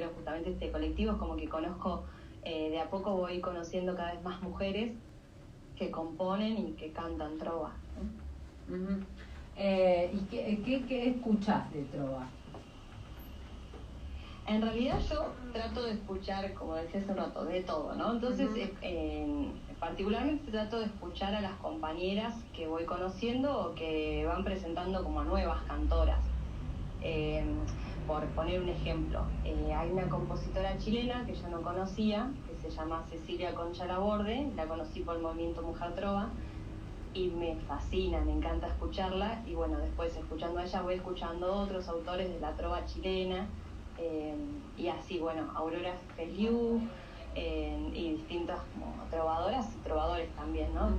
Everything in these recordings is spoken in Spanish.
justamente este colectivo, es como que conozco, de a poco voy conociendo cada vez más mujeres que componen y que cantan trova, ¿no? Uh-huh. ¿Y qué escuchás de trova? En realidad yo trato de escuchar, como decía hace un rato, de todo, ¿no? Entonces, particularmente trato de escuchar a las compañeras que voy conociendo o que van presentando como a nuevas cantoras. Por poner un ejemplo, hay una compositora chilena que yo no conocía, que se llama Cecilia Concha Laborde, la conocí por el movimiento Mujer Trova, y me fascina, me encanta escucharla, y bueno, después escuchando a ella voy escuchando otros autores de la trova chilena, y así, bueno, Aurora Feliu, y distintas como trovadoras y trovadores también, ¿no?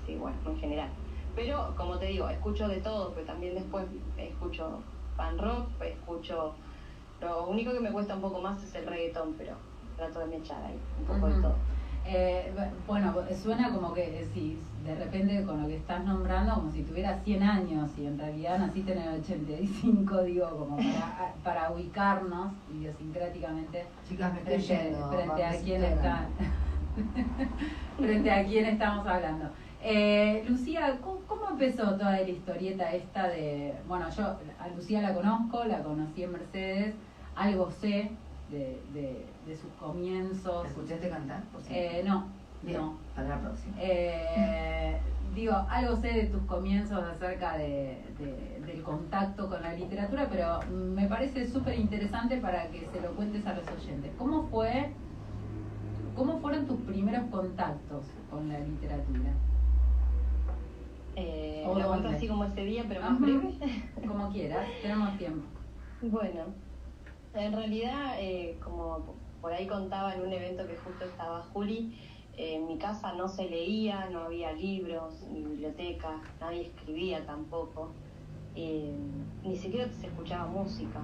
Así, bueno, en general. Pero, como te digo, escucho de todo, pero también después escucho pan rock, escucho... Lo único que me cuesta un poco más es el reggaetón, pero trato de me echar ahí un poco de todo. Bueno, suena como que si de repente con lo que estás nombrando, como si tuvieras 100 años y en realidad naciste en el 85, digo, como para ubicarnos idiosincráticamente. Chicas, me estoy yendo. Frente a quién está, frente a quién estamos hablando. Lucía, ¿cómo empezó toda la historieta esta de... Bueno, yo a Lucía la conozco, la conocí en Mercedes, algo sé de sus comienzos. ¿Te escuchaste cantar? No. Bien, no. Para la próxima. Digo, algo sé de tus comienzos acerca del contacto con la literatura, pero me parece súper interesante para que se lo cuentes a los oyentes. ¿Cómo fueron tus primeros contactos con la literatura? Lo cuento así como ese día, pero más breve. Como quieras, tenemos tiempo. Bueno, en realidad, como por ahí contaba en un evento que justo estaba Juli, en mi casa no se leía, no había libros, ni biblioteca, nadie escribía tampoco, ni siquiera se escuchaba música.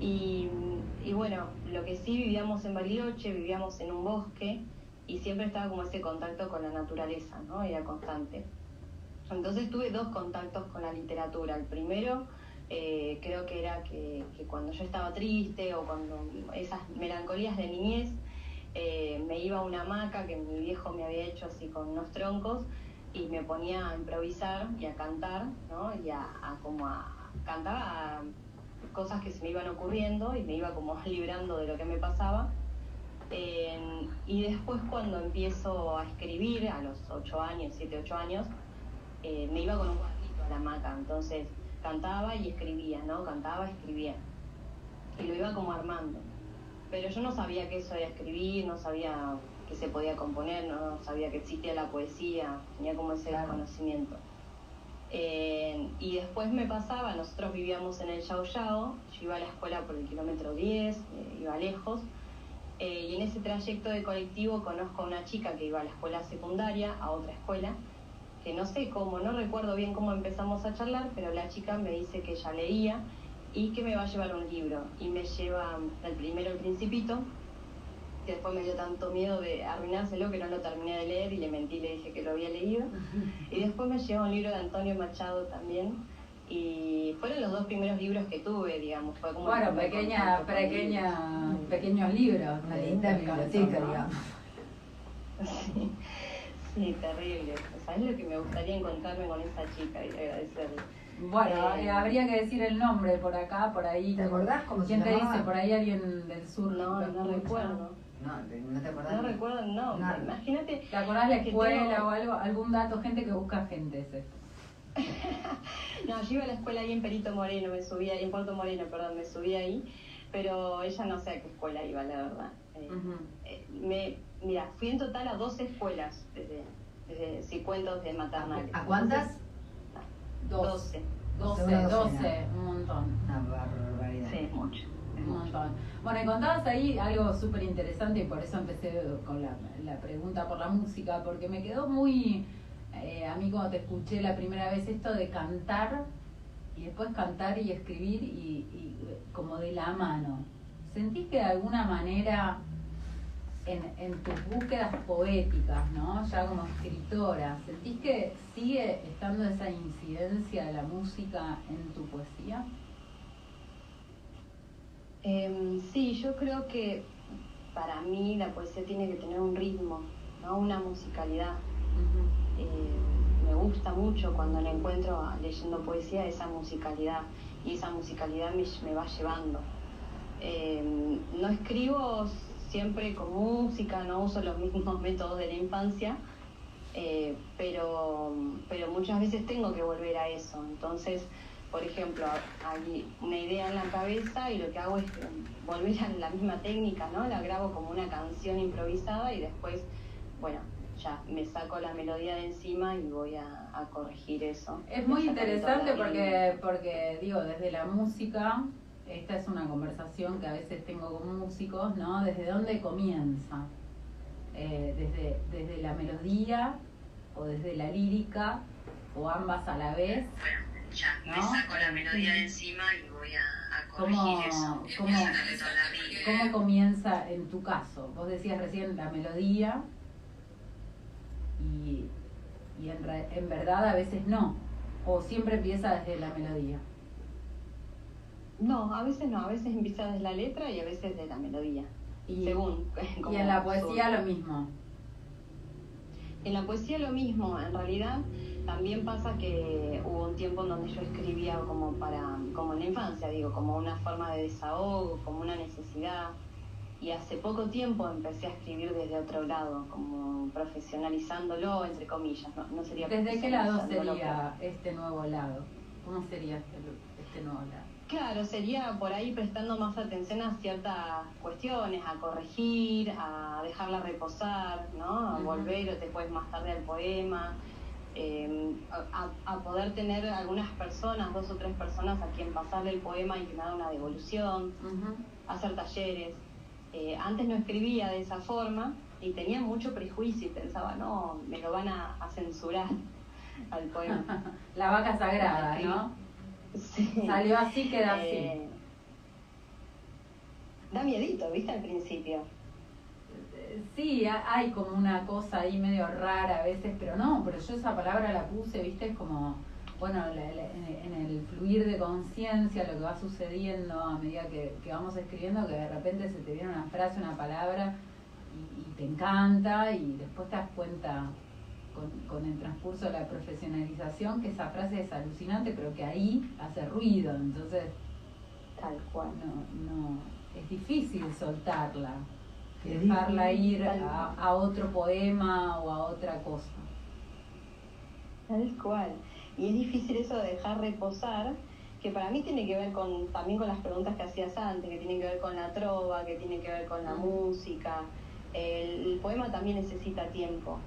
Y bueno, lo que sí, vivíamos en Bariloche, vivíamos en un bosque y siempre estaba como ese contacto con la naturaleza, ¿no? Era constante. Entonces tuve dos contactos con la literatura. El primero, creo que era que cuando yo estaba triste o cuando esas melancolías de niñez, me iba a una hamaca que mi viejo me había hecho así con unos troncos y me ponía a improvisar y a cantar, ¿no? Y cantaba cosas que se me iban ocurriendo y me iba como librando de lo que me pasaba. Y después, cuando empiezo a escribir, a los 8 años, 7, 8 años, me iba con un cuadrito a la hamaca, entonces cantaba y escribía, ¿no? Cantaba, escribía. Y lo iba como armando. Pero yo no sabía que eso era escribir, no sabía que se podía componer, no sabía que existía la poesía, tenía como ese desconocimiento. Y después me pasaba, nosotros vivíamos en el Yao Yao, yo iba a la escuela por el kilómetro 10, iba lejos, y en ese trayecto de colectivo conozco a una chica que iba a la escuela secundaria, a otra escuela, que no sé cómo, no recuerdo bien cómo empezamos a charlar, pero la chica me dice que ella leía y que me va a llevar un libro, y me lleva el primero, El Principito, que después me dio tanto miedo de arruinárselo que no lo terminé de leer y le mentí, le dije que lo había leído. Y después me lleva un libro de Antonio Machado también, y fueron los dos primeros libros que tuve, digamos. Fue como bueno, pequeños libros. Una linda biblioteca, digamos. Sí, terrible. ¿Sabes lo que me gustaría encontrarme con esa chica y agradecerle? Bueno, habría que decir el nombre por acá, por ahí. ¿Te acordás cómo se llamaba? ¿Quién te dice? Por ahí alguien del sur. No recuerdo. No te acordás. No recuerdo el nombre. Imagínate. ¿Te acordás la escuela o algo? ¿Algún dato? Gente que busca gente es esto. No, yo iba a la escuela ahí en Perito Moreno, me subí ahí, en Puerto Moreno, perdón, me subí ahí, pero ella no sé a qué escuela iba, la verdad. Mira, fui en total a 12 escuelas, desde si cuento de maternales. ¿A cuántas? 12. 12, un montón. Una barbaridad. Sí, mucho. Un montón. Bueno, y contabas ahí algo súper interesante y por eso empecé con la pregunta por la música, porque me quedó muy... a mí cuando te escuché la primera vez esto de cantar y después cantar y escribir y como de la mano, ¿sentís que de alguna manera en tus búsquedas poéticas, ¿no? Ya como escritora, ¿sentís que sigue estando esa incidencia de la música en tu poesía? Sí, yo creo que para mí la poesía tiene que tener un ritmo, ¿no? Una musicalidad. Me gusta mucho cuando la encuentro leyendo poesía esa musicalidad, y esa musicalidad me va llevando. No escribo siempre con música, no uso los mismos métodos de la infancia, pero muchas veces tengo que volver a eso. Entonces, por ejemplo, hay una idea en la cabeza y lo que hago es volver a la misma técnica, ¿no? La grabo como una canción improvisada y después, bueno, ya me saco la melodía de encima y voy a corregir eso. Es muy interesante porque digo, desde la música, esta es una conversación que a veces tengo con músicos, ¿no? ¿Desde dónde comienza? Desde la melodía o desde la lírica o ambas a la vez. Ya, ¿no? Me saco la melodía de encima y voy a corregir eso. ¿Cómo comienza en tu caso? Vos decías recién la melodía y en verdad a veces no, o siempre empieza desde la melodía. No, a veces no, a veces empieza desde la letra y a veces desde la melodía. Según. Y en la poesía lo mismo. En la poesía lo mismo, en realidad también pasa que hubo un tiempo en donde yo escribía como en la infancia, digo, como una forma de desahogo, como una necesidad. Y hace poco tiempo empecé a escribir desde otro lado, como profesionalizándolo, entre comillas, no sería. ¿Desde qué lado sería este nuevo lado? ¿Cómo sería este nuevo lado? Claro, sería por ahí prestando más atención a ciertas cuestiones, a corregir, a dejarla reposar, ¿no? A volver después más tarde al poema, a poder tener algunas personas, 2 o 3 personas a quien pasarle el poema y que me haga una devolución, hacer talleres. Antes no escribía de esa forma y tenía mucho prejuicio y pensaba, no, me lo van a censurar al poema. La vaca sagrada, ¿no? Sí. Salió así, queda así. Da miedito, ¿viste? Al principio. Sí, hay como una cosa ahí medio rara a veces, pero yo esa palabra la puse, ¿viste? Es como, bueno, en el fluir de conciencia, lo que va sucediendo a medida que vamos escribiendo, que de repente se te viene una frase, una palabra y te encanta y después te das cuenta con el transcurso de la profesionalización que esa frase es alucinante, pero que ahí hace ruido, entonces tal cual. No, es difícil soltarla, dejarla ir a otro poema o a otra cosa. Tal cual. Y es difícil eso de dejar reposar, que para mí tiene que ver también con las preguntas que hacías antes, que tienen que ver con la trova, que tiene que ver con la música. El poema también necesita tiempo.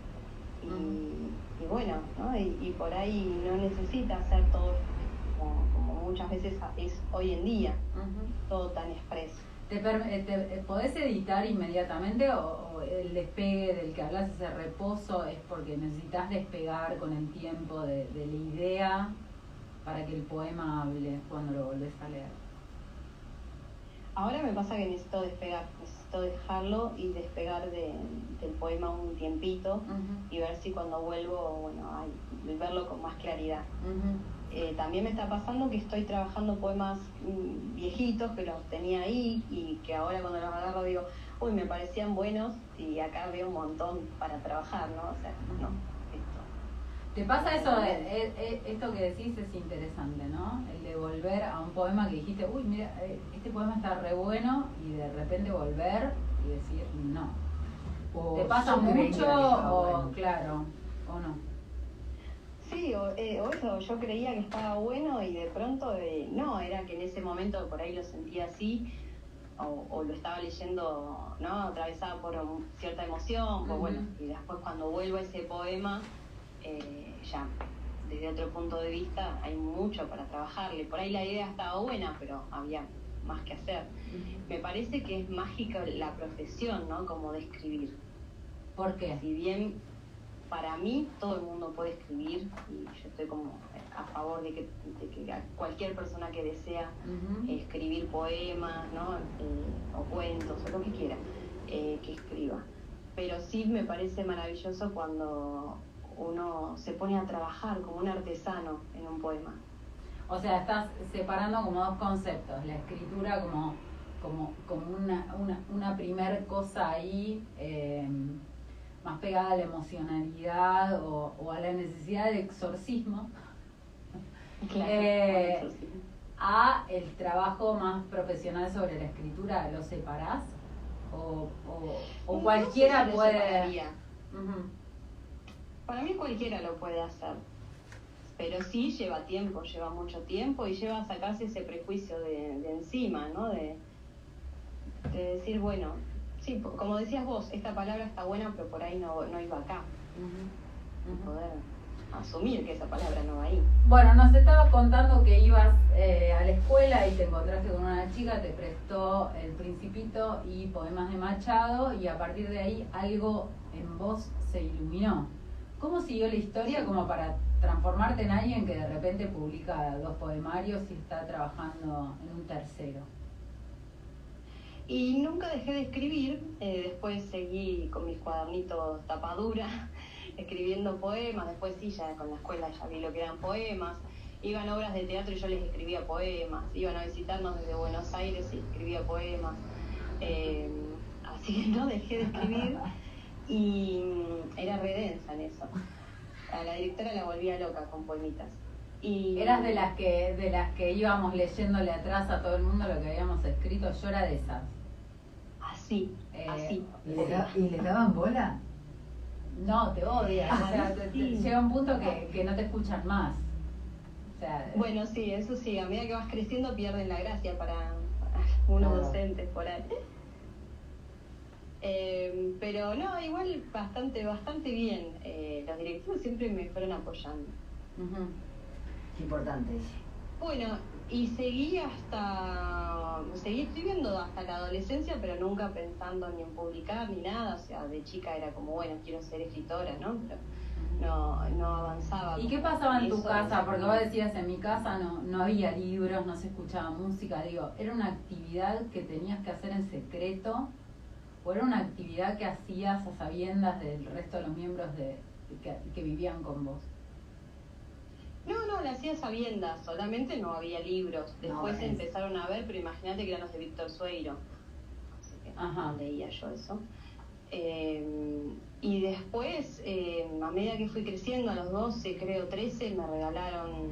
Y bueno, ¿no? Y por ahí no necesita hacer todo como muchas veces es hoy en día, todo tan expreso. ¿Te podés editar inmediatamente o el despegue del que hablas, ese reposo, es porque necesitas despegar con el tiempo de la idea para que el poema hable cuando lo volvés a leer? Ahora me pasa que necesito despegar, necesito dejarlo y despegar del poema un tiempito y ver si cuando vuelvo, bueno, verlo con más claridad. También me está pasando que estoy trabajando poemas viejitos que los tenía ahí y que ahora cuando los agarro digo, uy, me parecían buenos y acá veo un montón para trabajar, ¿no? O sea, no, esto. ¿Te pasa eso? Esto que decís es interesante, ¿no? El de volver a un poema que dijiste, uy, mira, este poema está re bueno y de repente volver y decir, no. ¿Te pasa mucho o bueno? Claro, o no? Sí, o eso, yo creía que estaba bueno y de pronto no, era que en ese momento por ahí lo sentía así, o lo estaba leyendo, ¿no? Atravesada por cierta emoción, pues bueno, y después cuando vuelvo a ese poema, ya desde otro punto de vista hay mucho para trabajarle. Por ahí la idea estaba buena, pero había más que hacer. Me parece que es mágica la profesión, ¿no? Como de escribir. ¿Por qué? Si bien para mí todo el mundo puede escribir y yo estoy como a favor de que cualquier persona que desea escribir poemas, ¿no? O cuentos o lo que quiera, que escriba. Pero sí me parece maravilloso cuando uno se pone a trabajar como un artesano en un poema. O sea, estás separando como dos conceptos, la escritura como como una primer cosa ahí, más pegada a la emocionalidad o a la necesidad de exorcismo, Claro, sí. a el trabajo más profesional sobre la escritura. ¿Lo separás? ¿O No cualquiera sé si lo puede...? separaría. Ujú. Para mí cualquiera lo puede hacer, pero sí lleva tiempo, lleva mucho tiempo y lleva a sacarse ese prejuicio de encima, ¿no? De decir, bueno, sí, como decías vos, esta palabra está buena, pero por ahí no iba acá. Ujú. Y Ujú. poder asumir que esa palabra no va ahí. Bueno, nos estabas contando que ibas a la escuela y te encontraste con una chica, te prestó El Principito y poemas de Machado, y a partir de ahí algo en vos se iluminó. ¿Cómo siguió la historia como para transformarte en alguien que de repente publica 2 poemarios y está trabajando en un tercero? Y nunca dejé de escribir, después seguí con mis cuadernitos tapadura, escribiendo poemas, después sí, ya con la escuela ya vi lo que eran poemas, iban a obras de teatro y yo les escribía poemas, iban a visitarnos desde Buenos Aires y escribía poemas, así que no dejé de escribir y era re densa en eso. A la directora la volvía loca con poemitas. Y ¿Eras de las que íbamos leyéndole atrás a todo el mundo lo que habíamos escrito? Yo era de esas. así. ¿Y les daban bola? No, te odian. O sea, Sí. llega un punto que no te escuchan más. O sea, Bueno, sí, eso sí, a medida que vas creciendo pierden la gracia para unos Claro. docentes por ahí. Pero no, igual bastante bien. Los directivos siempre me fueron apoyando. ujú. Importante eso. Bueno, y seguí escribiendo hasta la adolescencia, pero nunca pensando ni en publicar ni nada. O sea, de chica era como, bueno, quiero ser escritora, ¿no? Pero no avanzaba. ¿Y qué como pasaba en tu eso. casa? Porque vos decías, en mi casa no había libros, no se escuchaba música. Digo, ¿era una actividad que tenías que hacer en secreto? ¿O era una actividad que hacías a sabiendas del resto de los miembros que vivían con vos? No, la hacía a sabiendas, solamente no había libros. Después No, empezaron a ver, pero imagínate que eran los de Víctor Sueiro. Así que Ajá. no leía yo eso. Y después, a medida que fui creciendo, a los 12, creo 13, me regalaron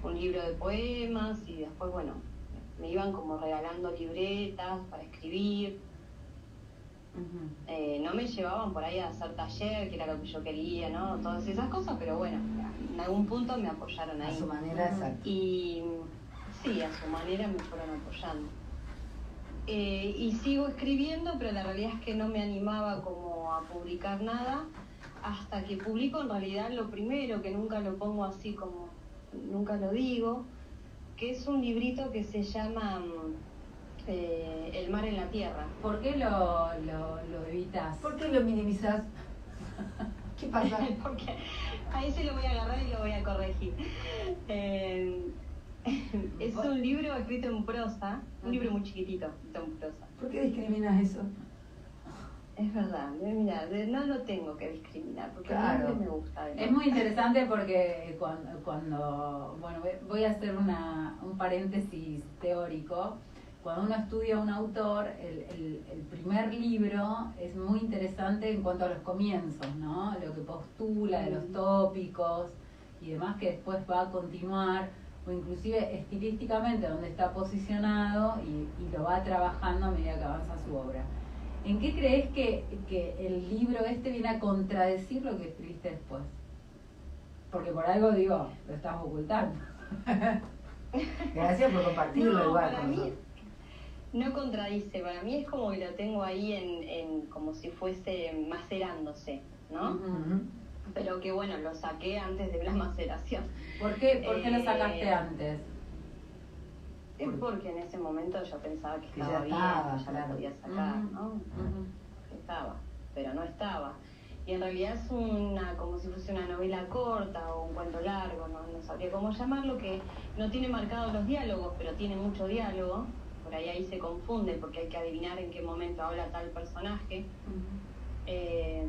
un libro de poemas y después, bueno, me iban como regalando libretas para escribir. Ujú. No me llevaban por ahí a hacer taller, que era lo que yo quería, ¿no? Todas esas cosas, pero bueno, en algún punto me apoyaron ahí. A su manera, Ujú. exacto. Y sí, a su manera me fueron apoyando. Y sigo escribiendo, pero la realidad es que no me animaba como a publicar nada, hasta que publico en realidad lo primero, que nunca lo pongo así como, nunca lo digo, que es un librito que se llama El mar en la tierra. ¿Por qué lo evitas? ¿Por qué lo minimizás? ¿Qué pasa? Porque a ese lo voy a agarrar y lo voy a corregir. Es un libro escrito en prosa, un libro muy chiquitito, escrito en prosa. ¿Por qué discriminas eso? Es verdad, mira, no lo tengo que discriminar, porque Claro. a mí me gusta. Es muy interesante porque cuando bueno, voy a hacer un paréntesis teórico. Cuando uno estudia a un autor, el primer libro es muy interesante en cuanto a los comienzos, ¿no? Lo que postula, de los tópicos y demás, que después va a continuar, o inclusive estilísticamente donde está posicionado y lo va trabajando a medida que avanza su obra. ¿En qué crees que el libro viene a contradecir lo que escribiste después? Porque por algo digo, lo estás ocultando. Gracias por compartirlo No, igual para con mí nosotros. no contradice, para mí es como que lo tengo ahí en como si fuese macerándose, ¿no? Ujú. Pero que bueno, lo saqué antes de la maceración. ¿Por qué lo sacaste antes? Es porque en ese momento yo pensaba que Que estaba ya bien, estaba, que ya claro. la podía sacar, Ujú, ¿no? ujú. Que estaba, pero no estaba. Y en realidad es como si fuese una novela corta o un cuento largo, no sabría cómo llamarlo, que no tiene marcados los diálogos, pero tiene mucho diálogo. Por ahí se confunde porque hay que adivinar en qué momento habla tal personaje. Que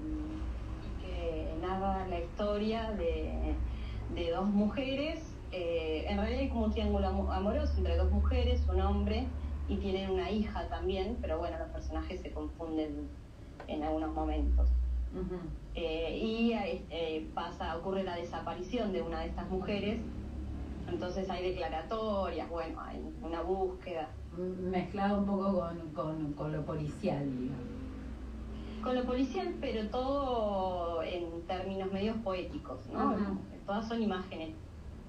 narra la historia de dos mujeres. En realidad hay como un triángulo amoroso entre dos mujeres, un hombre y tienen una hija también, pero bueno, los personajes se confunden en algunos momentos. Ujú. Ocurre la desaparición de una de estas mujeres, entonces hay declaratorias, bueno, hay una búsqueda. Mezclado un poco con lo policial, digamos. Con lo policial, pero todo en términos medios poéticos, ¿no? Ujú. Todas son imágenes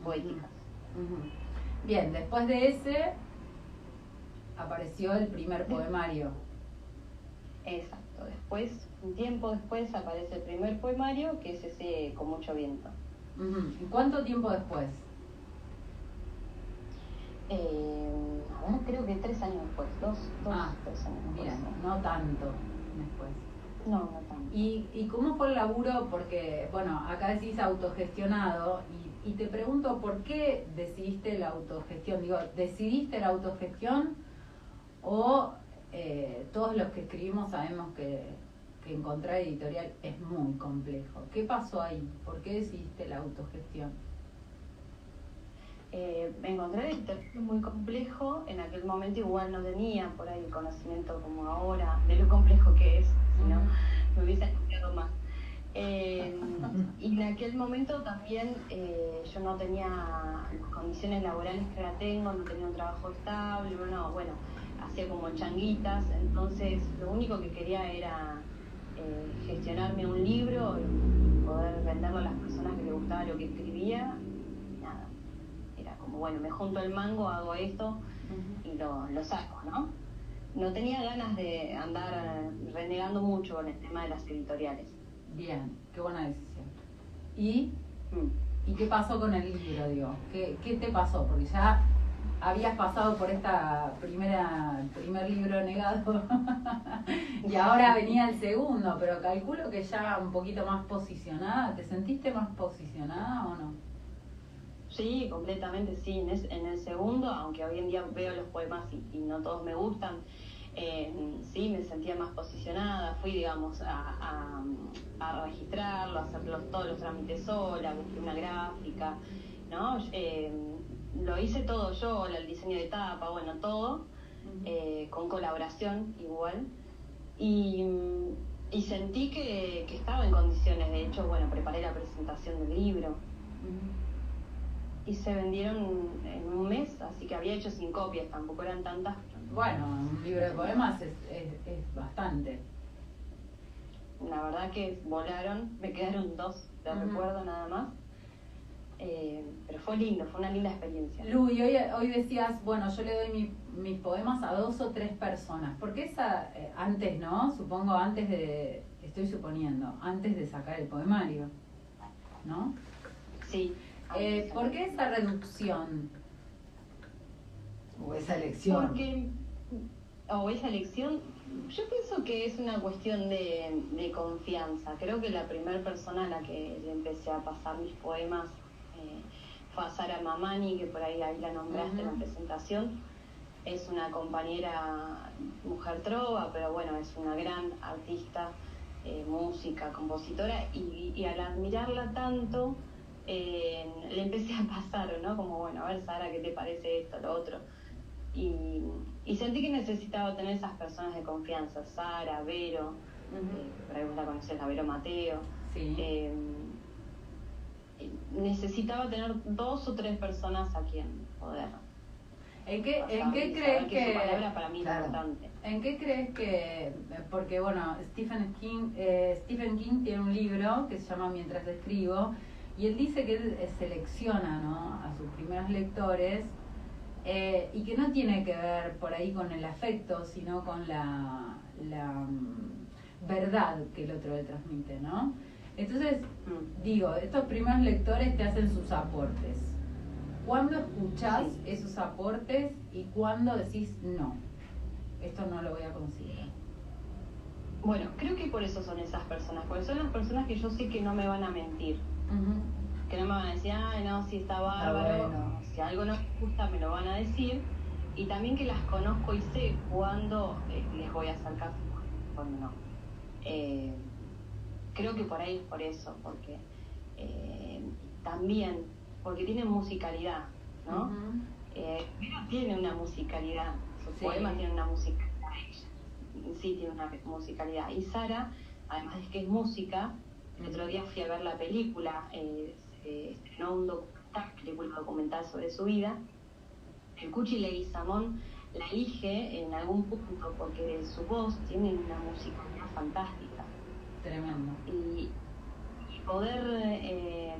poéticas. Ujú. Bien, después de ese apareció el primer poemario. Exacto. Después, un tiempo después, aparece el primer poemario, que es ese Con mucho viento. Ujú. ¿Y cuánto tiempo después? A ver, creo que 3 años después, 3 años después. Bien, no tanto después. No tanto. ¿Y cómo fue el laburo? Porque, bueno, acá decís autogestionado y te pregunto, ¿por qué decidiste la autogestión? Digo, ¿decidiste la autogestión o todos los que escribimos sabemos que encontrar editorial es muy complejo? ¿Qué pasó ahí? ¿Por qué decidiste la autogestión? Encontrar el texto muy complejo. En aquel momento igual no tenía por ahí el conocimiento como ahora de lo complejo que es, si no me hubiese estudiado más. Y en aquel momento también yo no tenía las condiciones laborales que ahora tengo, no tenía un trabajo estable, bueno, hacía como changuitas, entonces lo único que quería era gestionarme un libro y poder venderlo a las personas que les gustaba lo que escribía. Nada, era como, bueno, me junto el mango, hago esto y lo saco, ¿no? No tenía ganas de andar renegando mucho con el tema de las editoriales. Bien, qué buena decisión. ¿Y qué pasó con el libro, digo? ¿Qué te pasó? Porque ya habías pasado por esta primer libro negado y ahora venía el segundo, pero calculo que ya un poquito más posicionada. ¿Te sentiste más posicionada o no? Sí, completamente, sí. En el segundo, aunque hoy en día veo los poemas y no todos me gustan, sí, me sentía más posicionada. Fui, digamos, a registrarlo, a hacer todos los trámites sola, busqué una gráfica, ¿no? Lo hice todo yo, el diseño de tapa, bueno, todo, con colaboración igual. Y sentí que estaba en condiciones. De hecho, bueno, preparé la presentación del libro. Y se vendieron en un mes, así que había hecho 100 copias, tampoco eran tantas. Bueno, un libro de poemas es bastante. La verdad que volaron, me quedaron 2 de recuerdo nada más. Pero fue lindo, fue una linda experiencia. Lu, y hoy decías, bueno, yo le doy mis poemas a 2 o 3 personas. ¿Por qué esa, antes, no? Supongo antes estoy suponiendo, antes de sacar el poemario, ¿no? Sí. ¿Por qué esa reducción? O esa elección. O esa elección, yo pienso que es una cuestión de confianza. Creo que la primera persona a la que le empecé a pasar mis poemas fue a Sara Mamani, que por ahí la nombraste en la presentación. Es una compañera, mujer trova, pero bueno, es una gran artista, música, compositora, y al admirarla tanto, le empecé a pasar, ¿no? Como, bueno, a ver, Sara, ¿qué te parece esto, lo otro? Y sentí que necesitaba tener esas personas de confianza, Sara, Vero, por ahí vos la conocés, a Vero Mateo. Sí. Necesitaba tener 2 o 3 personas a quien poder. ¿En qué crees que su palabra para mí es importante? ¿En qué crees que, porque bueno, Stephen King tiene un libro que se llama Mientras escribo, y él dice que él selecciona, ¿no?, a sus primeros lectores, y que no tiene que ver por ahí con el afecto, sino con la verdad que el otro le transmite, ¿no? Entonces, digo, estos primeros lectores te hacen sus aportes. ¿Cuándo escuchás esos aportes y cuándo decís no? Esto no lo voy a considerar. Bueno, creo que por eso son esas personas, porque son las personas que yo sé que no me van a mentir. Que no me van a decir, ay, no, si está bárbaro, bueno. Si algo no me gusta me lo van a decir. Y también que las conozco y sé cuándo les voy a hacer caso, cuándo no. Creo que por ahí es por eso, porque también, porque tienen musicalidad, ¿no? Pero tiene una musicalidad, sus Sí. poemas tienen una musicalidad, sí tiene una musicalidad. Y Sara, además de que es música, el otro día fui a ver la película, se estrenó un película documental sobre su vida. El Cuchi Leguizamón la elige en algún punto porque su voz tiene una musicalidad fantástica. Tremendo. Y poder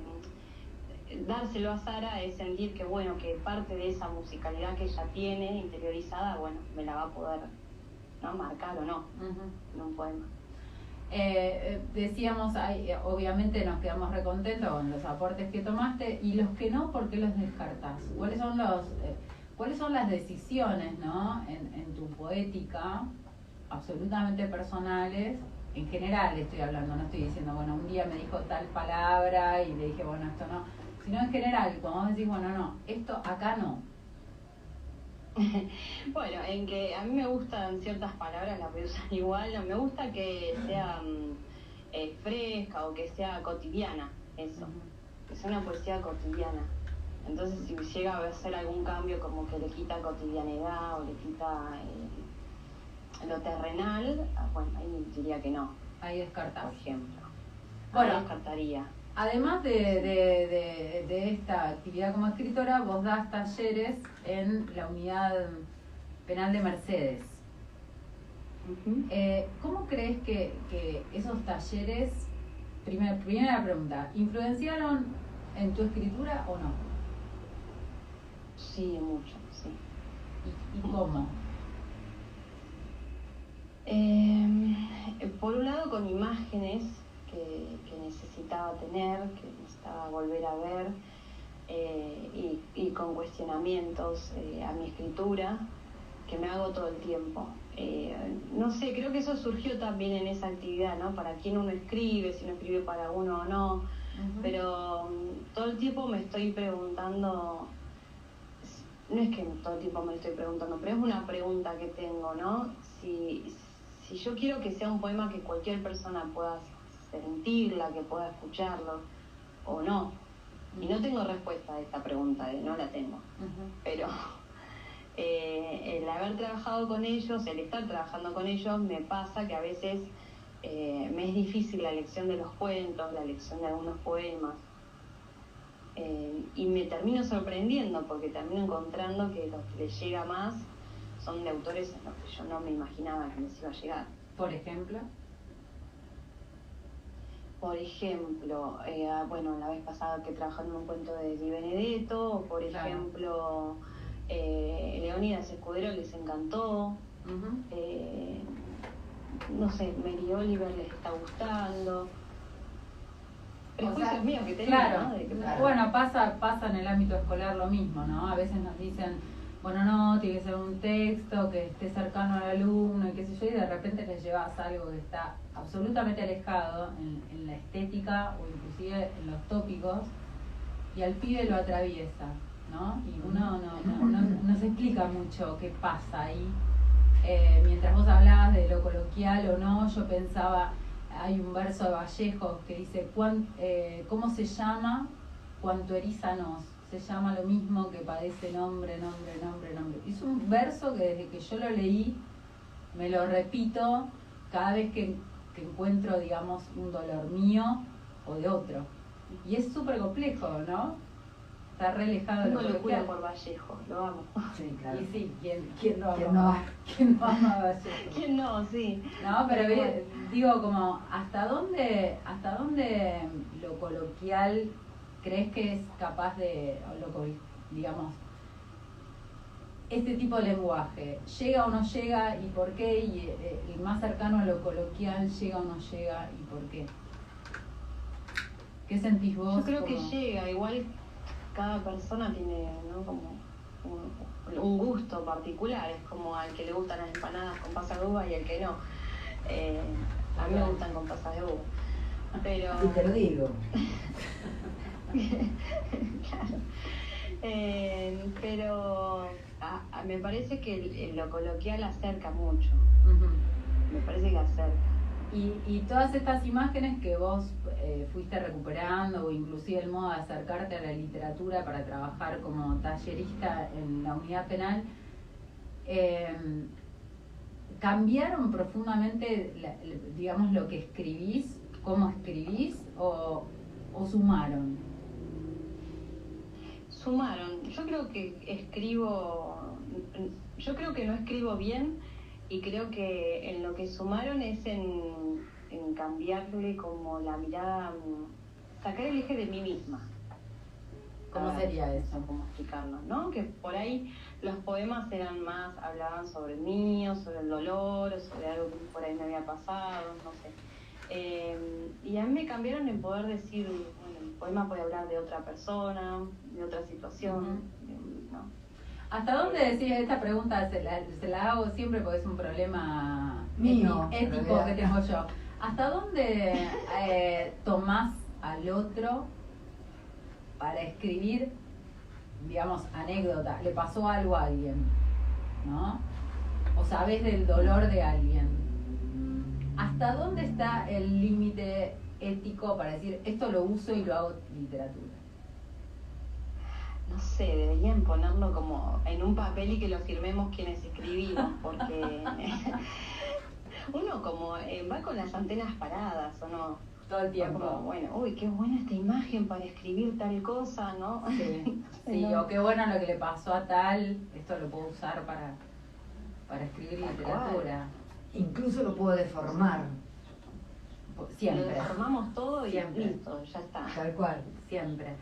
dárselo a Sara es sentir que, bueno, que parte de esa musicalidad que ella tiene interiorizada, bueno, me la va a poder, ¿no?, marcar o no, en un poema. Decíamos, obviamente nos quedamos recontentos con los aportes que tomaste, y los que no, ¿por qué los descartás? ¿Cuáles son las decisiones, ¿no?, en tu poética, absolutamente personales? En general estoy hablando, no estoy diciendo, bueno, un día me dijo tal palabra y le dije, bueno, esto no, sino en general, cuando vos decís, bueno, no, esto acá no. Bueno, en que a mí me gustan ciertas palabras, las voy a usar igual, no me gusta que sea fresca o que sea cotidiana, eso, que sea una poesía cotidiana. Entonces, si llega a hacer algún cambio como que le quita cotidianidad o le quita lo terrenal, bueno, ahí diría que no. Ahí descartás. Por ejemplo. Bueno, ahí descartaría. Además de esta actividad como escritora, vos das talleres en la unidad penal de Mercedes. ¿Cómo crees que esos talleres, primera pregunta, influenciaron en tu escritura o no? Sí, mucho, sí. ¿Y cómo? Por un lado, con imágenes que necesitaba tener, que necesitaba volver a ver, y con cuestionamientos a mi escritura, que me hago todo el tiempo. No sé, creo que eso surgió también en esa actividad, ¿no? Para quién uno escribe, si uno escribe para uno o no, pero todo el tiempo me estoy preguntando, no es que todo el tiempo me estoy preguntando, pero es una pregunta que tengo, ¿no? Si yo quiero que sea un poema que cualquier persona pueda sentirla, que pueda escucharlo, o no. Y no tengo respuesta a esta pregunta, no la tengo. Pero el haber trabajado con ellos, el estar trabajando con ellos, me pasa que a veces me es difícil la elección de los cuentos, la elección de algunos poemas. Y me termino sorprendiendo porque termino encontrando que los que les llega más son de autores en los que yo no me imaginaba que les iba a llegar. Por ejemplo, bueno, la vez pasada que trabajé en un cuento de Di Benedetto, o por ejemplo, Leónidas Escudero les encantó. No sé, Mary Oliver les está gustando. Prejuicios míos que tengo, claro, ¿no? Bueno, pasa en el ámbito escolar lo mismo, ¿no? A veces nos dicen, bueno, no, tiene que ser un texto que esté cercano al alumno y qué sé yo, y de repente les llevas algo que está absolutamente alejado en la estética o inclusive en los tópicos, y al pibe lo atraviesa, ¿no? Y uno no se explica mucho qué pasa ahí. Mientras vos hablabas de lo coloquial o no, yo pensaba, hay un verso de Vallejos que dice, ¿cómo se llama cuanto eriza nos? Se llama lo mismo que padece nombre. Y es un verso que desde que yo lo leí, me lo repito cada vez que encuentro, digamos, un dolor mío o de otro. Y es súper complejo, ¿no? Está re alejado de lo locura por Vallejo, lo amo. Sí, claro. Y sí, ¿quién no ama? ¿Quién no? ¿Quién no ama a Vallejo? ¿Quién no? Sí. No, pero digo, como, ¿hasta dónde lo coloquial crees que es capaz de, digamos, este tipo de lenguaje? ¿Llega o no llega y por qué? Y el más cercano a lo coloquial, ¿llega o no llega y por qué? ¿Qué sentís vos? Yo creo que llega, igual cada persona tiene, ¿no?, como un gusto particular, es como al que le gustan las empanadas con pasas de uva y al que no. A mí me gustan con pasas de uva, pero... Y te lo digo. Claro. Pero me parece que lo coloquial acerca mucho. Me parece que acerca. Y todas estas imágenes que vos fuiste recuperando, o inclusive el modo de acercarte a la literatura para trabajar como tallerista en la unidad penal, ¿cambiaron profundamente, digamos, lo que escribís, cómo escribís, o sumaron? Sumaron. Yo creo que no escribo bien, y creo que en lo que sumaron es en cambiarle como la mirada, sacar el eje de mí misma. ¿Cómo sería eso? ¿Cómo explicarlo, no? Que por ahí los poemas eran más, hablaban sobre mí, o sobre el dolor, o sobre algo que por ahí me había pasado, no sé. Y a mí me cambiaron en poder decir, bueno, el poema puede hablar de otra persona, de otra situación, ¿no? ¿Hasta dónde decís esta pregunta? Se la hago siempre porque es un problema mío, ético que tengo yo. ¿Hasta dónde tomás al otro para escribir, digamos, anécdota? Le pasó algo a alguien, ¿no? O sabés del dolor de alguien. ¿Hasta dónde está el límite ético para decir, esto lo uso y lo hago literatura? No sé, deberían ponerlo como en un papel y que lo firmemos quienes escribimos, porque uno como va con las antenas paradas, ¿o no? Todo el tiempo. Como, bueno, uy, qué buena esta imagen para escribir tal cosa, ¿no? Sí, sí, o qué bueno lo que le pasó a tal, esto lo puedo usar para escribir literatura. Incluso lo puedo deformar. Siempre. Lo deformamos todo y Siempre. listo, ya está. Tal cual. Siempre.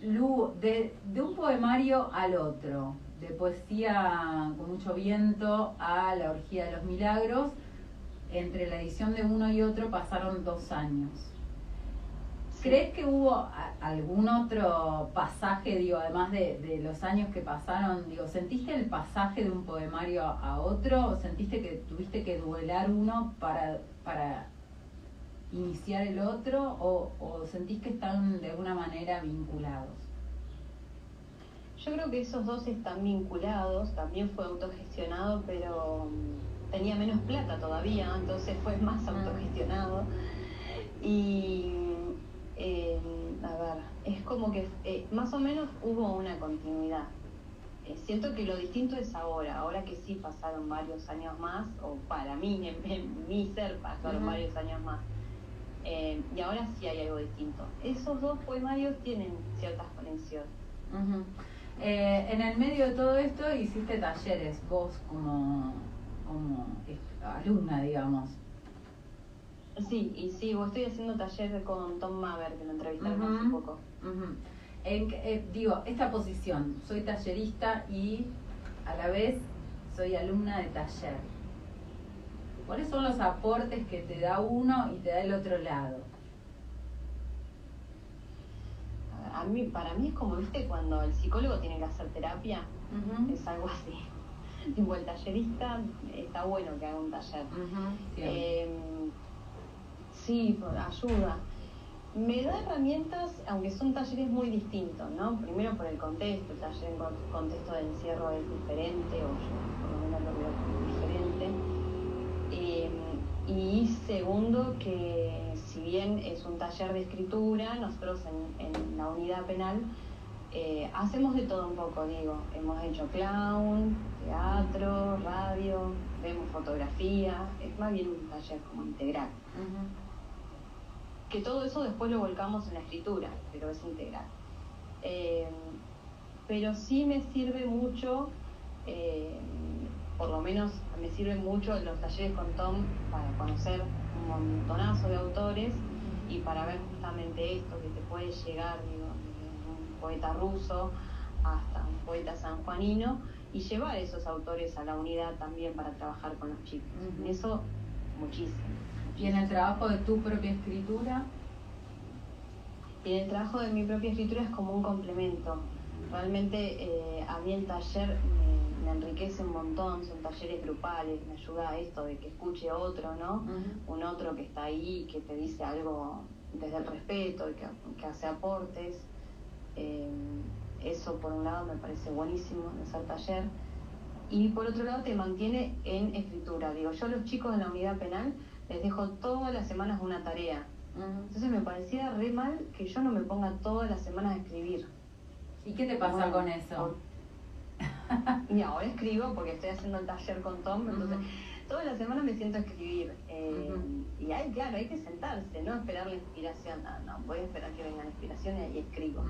Lu, de un poemario al otro, de poesía con mucho viento a La orgía de los milagros, entre la edición de uno y otro pasaron 2 años. ¿Crees que hubo algún otro pasaje, digo, además de los años que pasaron, digo, sentiste el pasaje de un poemario a otro, o sentiste que tuviste que duelar uno para iniciar el otro, o sentís que están de alguna manera vinculados? Yo creo que esos dos están vinculados, también fue autogestionado, pero tenía menos plata todavía, entonces fue más autogestionado. Y a ver, es como que más o menos hubo una continuidad. Siento que lo distinto es ahora que sí pasaron varios años más, o para mí, en mi ser pasaron varios años más. Y ahora sí hay algo distinto. Esos dos poemarios tienen ciertas conexiones. En el medio de todo esto hiciste talleres, vos como alumna, digamos. Sí, y sí, estoy haciendo taller con Tom Maver, que lo entrevistaron hace poco. Digo, esta posición, soy tallerista y a la vez soy alumna de taller. ¿Cuáles son los aportes que te da uno y te da el otro lado? Para mí es como, viste, cuando el psicólogo tiene que hacer terapia, es algo así. Tipo, el tallerista está bueno que haga un taller. Sí, ayuda. Me da herramientas, aunque son talleres muy distintos, ¿no? Primero por el contexto, el taller en contexto de encierro es diferente, o yo por lo menos lo veo como diferente. Y segundo, que si bien es un taller de escritura, nosotros en la unidad penal hacemos de todo un poco, digo. Hemos hecho clown, teatro, radio, vemos fotografía, es más bien un taller como integral. Que todo eso después lo volcamos en la escritura, pero es integral. Pero sí me sirve mucho, por lo menos me sirven mucho los talleres con Tom para conocer un montonazo de autores y para ver justamente esto que te puede llegar, digo, de un poeta ruso hasta un poeta sanjuanino, y llevar esos autores a la unidad también para trabajar con los chicos. Eso muchísimo. ¿Y en el trabajo de tu propia escritura? Y en el trabajo de mi propia escritura es como un complemento. Realmente a mí el taller me enriquece un montón, son talleres grupales, me ayuda a esto de que escuche otro, ¿no? Un otro que está ahí, que te dice algo desde el respeto, que hace aportes. Eso por un lado me parece buenísimo en hacer taller. Y por otro lado te mantiene en escritura. Digo, yo a los chicos en la unidad penal les dejo todas las semanas una tarea. Entonces me parecía re mal que yo no me ponga todas las semanas a escribir. ¿Y qué te pasa con eso? Y ahora escribo porque estoy haciendo el taller con Tom, entonces toda la semana me siento a escribir. Y claro, hay que sentarse, no esperar la inspiración. No, voy a esperar que venga la inspiración y ahí escribo.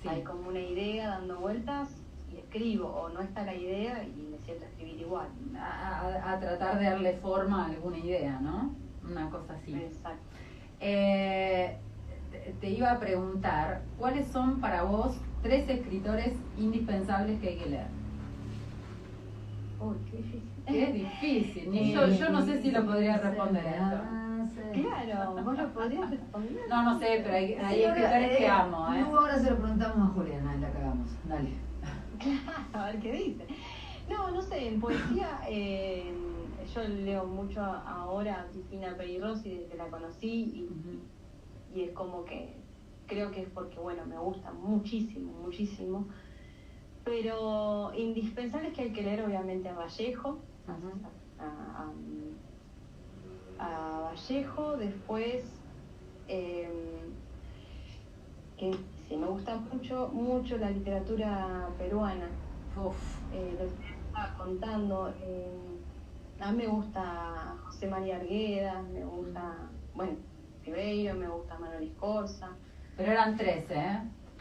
Sí. Hay como una idea dando vueltas y escribo, o no está la idea y me siento a escribir igual. A tratar de darle forma a alguna idea, ¿no? Una cosa así. Exacto. Te iba a preguntar, ¿cuáles son para vos 3 escritores indispensables que hay que leer? Uy, qué difícil. Es difícil, yo no sé si lo podría responder esto. Claro, vos lo podrías responder. No sé, pero hay escritores que amo, Luego ahora se lo preguntamos a Juliana y la cagamos. Dale. A ver qué dice. No sé, en poesía yo leo mucho ahora a Cristina Peri Rossi desde que la conocí y es como que creo que es porque, bueno, me gusta muchísimo. Pero indispensable es que hay que leer obviamente a Vallejo, a Vallejo, después que sí, me gusta mucho la literatura peruana. Lo que estaba contando, a mí me gusta José María Arguedas, me gusta, bueno, Ribeiro, me gusta Manuel Escorza. Pero eran 3,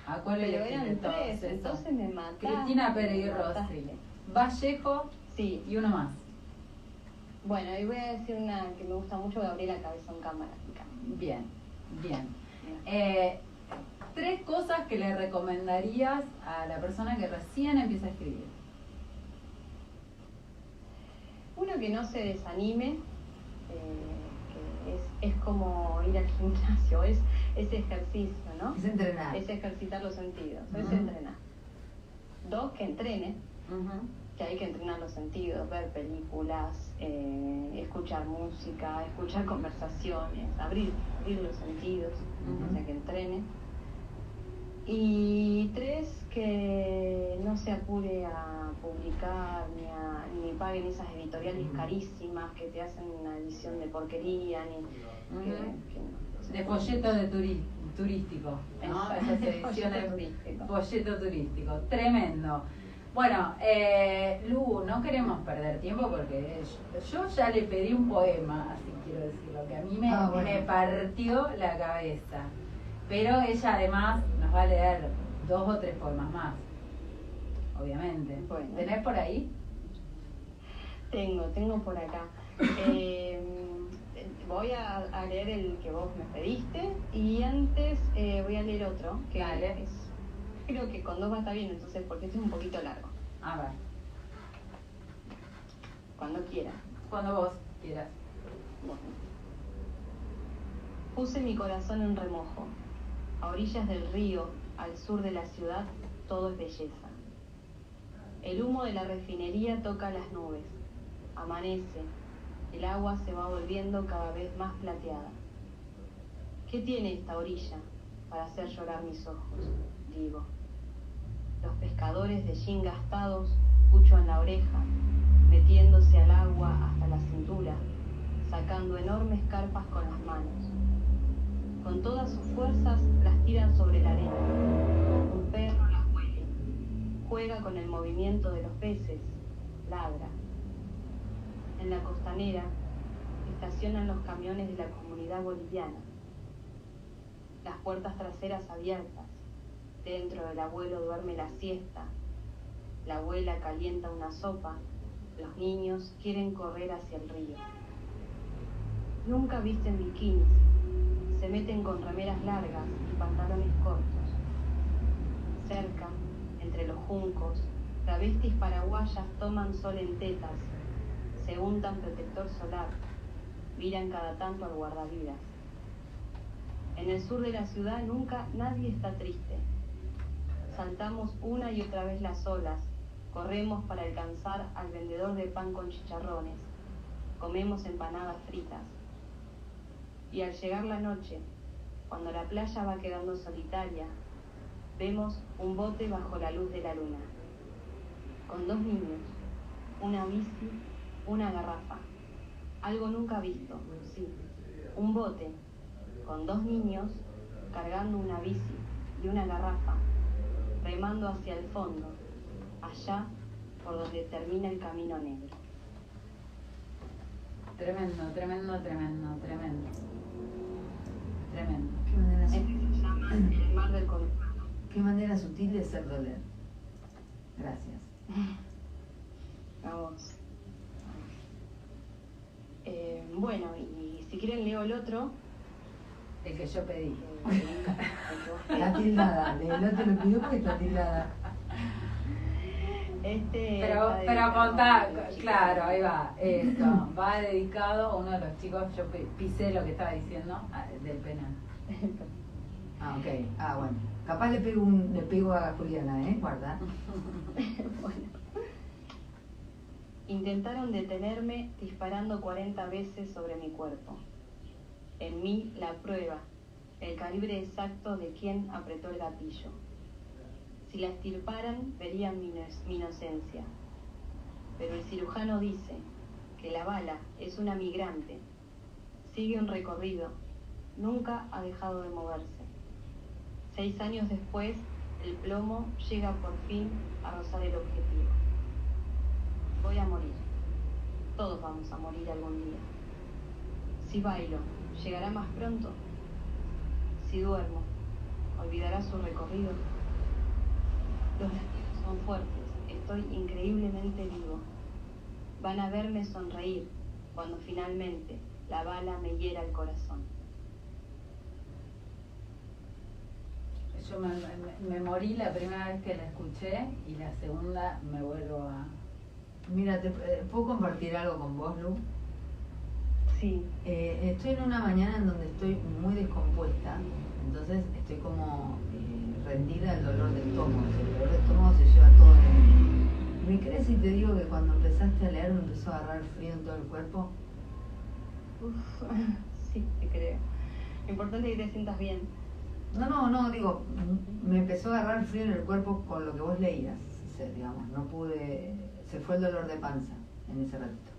¿A cuál Pero elegiste eran 3, entonces me mataste. Cristina Peri Rossi, Vallejo sí. Y uno más. Bueno, y voy a decir una que me gusta mucho, Gabriela Cabezón Cámara. Bien. 3 cosas que le recomendarías a la persona que recién empieza a escribir. Uno, que no se desanime, que es como ir al gimnasio, es ejercicio, ¿no? Es entrenar. Es ejercitar los sentidos, es entrenar. 2, que entrene, que hay que entrenar los sentidos, ver películas, escuchar música, escuchar conversaciones, abrir los sentidos, o sea, que entrene. Y 3, que no se apure a publicar ni paguen esas editoriales carísimas que te hacen una edición de porquería, de folleto turístico, ¿no? Esas ediciones folleto turístico, tremendo. Bueno, Lu, no queremos perder tiempo porque yo ya le pedí un poema, así quiero decirlo, que a mí me partió la cabeza. Pero ella además nos va a leer 2 o 3 poemas más, obviamente. Bueno. ¿Tenés por ahí? Tengo por acá. Voy a leer el que vos me pediste y antes voy a leer otro que creo que con 2 va a estar bien, entonces, porque este es un poquito largo. A ver. Cuando quieras. Cuando vos quieras. Bueno. Puse mi corazón en remojo. A orillas del río, al sur de la ciudad, todo es belleza. El humo de la refinería toca las nubes. Amanece. El agua se va volviendo cada vez más plateada. ¿Qué tiene esta orilla para hacer llorar mis ojos? Digo. Los pescadores de gin gastados, pucho en la oreja, metiéndose al agua hasta la cintura, sacando enormes carpas con las manos. Con todas sus fuerzas las tiran sobre la arena. Un perro las huele. Juega con el movimiento de los peces. Ladra. En la costanera estacionan los camiones de la comunidad boliviana. Las puertas traseras abiertas. Dentro el abuelo duerme la siesta. La abuela calienta una sopa. Los niños quieren correr hacia el río. Nunca visten bikinis. Se meten con remeras largas y pantalones cortos. Cerca, entre los juncos, travestis paraguayas toman sol en tetas, se untan protector solar, miran cada tanto al guardavidas. En el sur de la ciudad nunca nadie está triste. Saltamos una y otra vez las olas, corremos para alcanzar al vendedor de pan con chicharrones, comemos empanadas fritas. Y al llegar la noche, cuando la playa va quedando solitaria, vemos un bote bajo la luz de la luna, con 2 niños, una bici, una garrafa. Algo nunca visto, sí, un bote con 2 niños cargando una bici y una garrafa, remando hacia el fondo, allá por donde termina el camino negro. Tremendo, tremendo, tremendo, tremendo. Tremendo. Qué manera, Este se llama El mar del conurbano. qué manera sutil de hacer doler. Gracias. Vamos. Bueno, y si quieren leo el otro. El que yo pedí. Está tildada, no te lo pido porque está tildada. Pero contá, claro, ahí va. Esto va dedicado a uno de los chicos, yo pisé lo que estaba diciendo, del penal. Ah, ok. Ah, bueno. Capaz le pego a Juliana, guarda. Bueno. Intentaron detenerme disparando 40 veces sobre mi cuerpo. En mí la prueba, el calibre exacto de quién apretó el gatillo. Si la extirparan, verían mi inocencia. Pero el cirujano dice que la bala es una migrante. Sigue un recorrido. Nunca ha dejado de moverse. 6 años después, el plomo llega por fin a rozar el objetivo. Voy a morir. Todos vamos a morir algún día. Si bailo, ¿llegará más pronto? Si duermo, ¿olvidará su recorrido? Los latidos son fuertes, estoy increíblemente vivo. Van a verme sonreír cuando finalmente la bala me hiera el corazón. Yo me morí la primera vez que la escuché y la segunda me vuelvo a... Mira, ¿puedo compartir algo con vos, Lu? Sí. Estoy en una mañana en donde estoy muy descompuesta, entonces estoy como rendida al dolor de estómago. El dolor de estómago se lleva todo el... ¿Me crees si te digo que cuando empezaste a leer me empezó a agarrar frío en todo el cuerpo? Uf, sí, te creo. Lo importante es que te sientas bien. No, digo, me empezó a agarrar frío en el cuerpo con lo que vos leías, digamos, no pude, se fue el dolor de panza en ese ratito.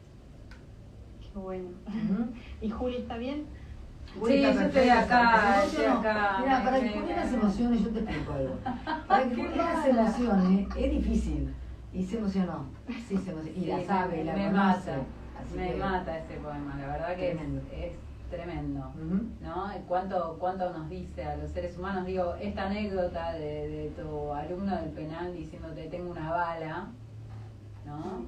Qué bueno. Ujú. ¿Y Juli está bien? Sí, yo estoy acá, Mira, para que Juliana se emocione, yo te explico algo. Para que Juliana se emocione, es difícil. Y se emocionó. Sí, se emocionó. Y la sabe, la me conoce. mata, Así me que, mata ese poema, la verdad que tremendo. es tremendo. Ujú. ¿No? ¿Cuánto nos dice a los seres humanos? Digo, esta anécdota de tu alumno del penal diciéndote tengo una bala, ¿no?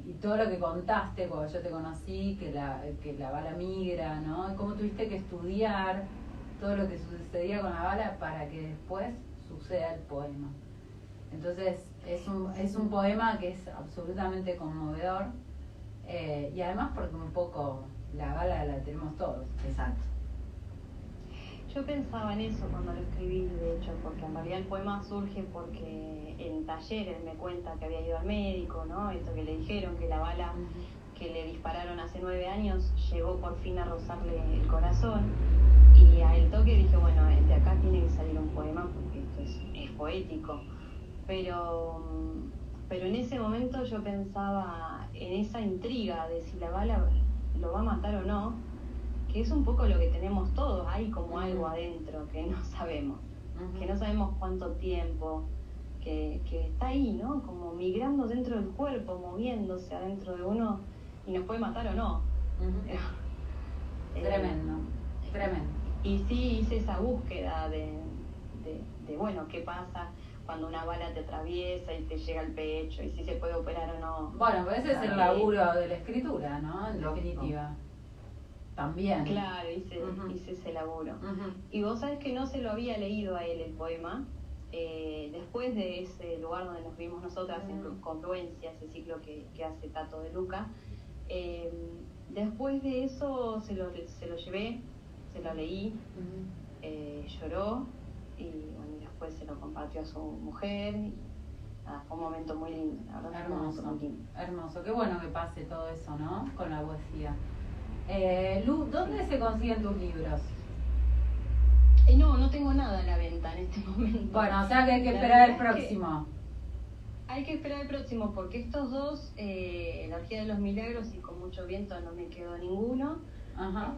Y todo lo que contaste cuando yo te conocí, que la bala migra, ¿no? Y cómo tuviste que estudiar todo lo que sucedía con la bala para que después suceda el poema. Entonces es un poema que es absolutamente conmovedor, y además porque un poco la bala la tenemos todos. Exacto. Yo pensaba en eso cuando lo escribí, de hecho, porque en realidad el poema surge porque en talleres me cuenta que había ido al médico, ¿no? Esto que le dijeron, que la bala que le dispararon hace 9 años llegó por fin a rozarle el corazón. Y al toque dije, bueno, de acá tiene que salir un poema porque esto es poético. Pero en ese momento yo pensaba en esa intriga de si la bala lo va a matar o no, que es un poco lo que tenemos todos, hay como algo adentro que no sabemos, que no sabemos cuánto tiempo, que está ahí, ¿no? Como migrando dentro del cuerpo, moviéndose adentro de uno y nos puede matar o no. Tremendo, tremendo. Y sí hice esa búsqueda de bueno, ¿qué pasa cuando una bala te atraviesa y te llega al pecho? Y si se puede operar o no. Bueno, pues ese es el laburo de la escritura, ¿no? En Lógico. definitiva. También. Claro, hice ese laburo. Y vos sabés que no se lo había leído a él el poema. Después de ese lugar donde nos vimos nosotras, en Confluencia, ese ciclo que hace Tato de Luca, después de eso se lo llevé, se lo leí, lloró y bueno, después se lo compartió a su mujer. Y, nada, fue un momento muy lindo, la verdad. Hermoso, hermoso. Qué bueno que pase todo eso, ¿no? Con la poesía. Lu, ¿dónde se consiguen tus libros? No tengo nada a la venta en este momento. Bueno, o sea que hay que esperar el próximo. Hay que esperar el próximo porque estos dos, La Orgía de los Milagros y Con Mucho Viento, no me quedó ninguno. Ajá.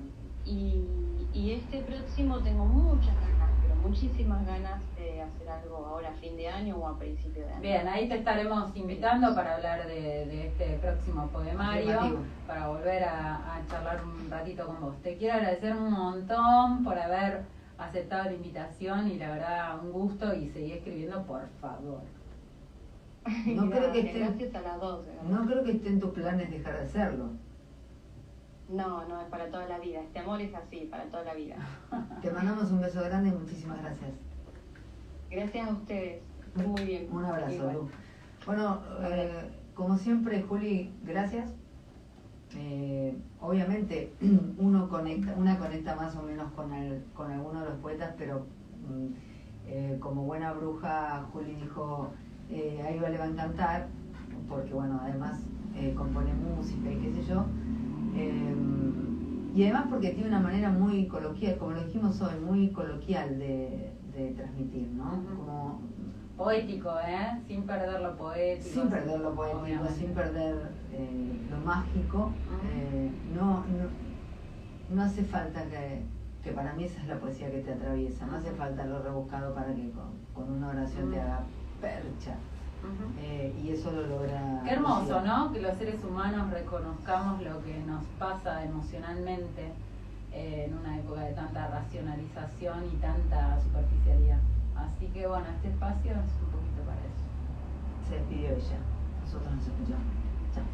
Y este próximo tengo muchas ganas, pero muchísimas ganas de hacer algo ahora a fin de año o a principio de año. Bien, ahí te estaremos invitando para hablar de este próximo poemario, para volver a charlar un ratito con vos. Te quiero agradecer un montón por haber aceptado la invitación y la verdad un gusto, y seguí escribiendo, por favor. No creo que Gracias a las dos. No creo que esté en tus planes dejar de hacerlo. No, es para toda la vida. Este amor es así, para toda la vida. Te mandamos un beso grande y muchísimas gracias. Gracias a ustedes. Muy bien. Un abrazo, Igual. Lu. Bueno, como siempre, Juli, gracias. Obviamente una conecta más o menos con alguno de los poetas, pero como buena bruja, Juli dijo, a Iva le va a encantar, porque bueno, además compone música y qué sé yo. Y además porque tiene una manera muy coloquial, como lo dijimos hoy, muy coloquial de transmitir, ¿no? Como Poético, sin perder lo poético. Sin perder lo poético, obviamente. sin perder lo mágico. No hace falta que para mí esa es la poesía que te atraviesa, no hace falta lo rebuscado para que con una oración te haga percha. Y eso lo logra. Qué hermoso, ¿no? Que los seres humanos reconozcamos lo que nos pasa emocionalmente en una época de tanta racionalización y tanta superficialidad. Así que bueno, este espacio es un poquito para eso. Se despidió ella, nosotros nos escuchamos. Chao.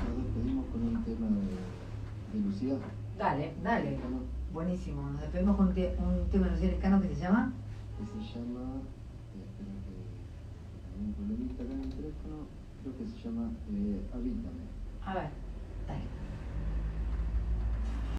Nos despedimos con un tema de Lucía. Dale. Dale, buenísimo. Nos despedimos con un tema de Lucía Lescano que se llama. Que se llama. Espero que hay un problemita acá en el teléfono. Creo que se llama Habítame. A ver.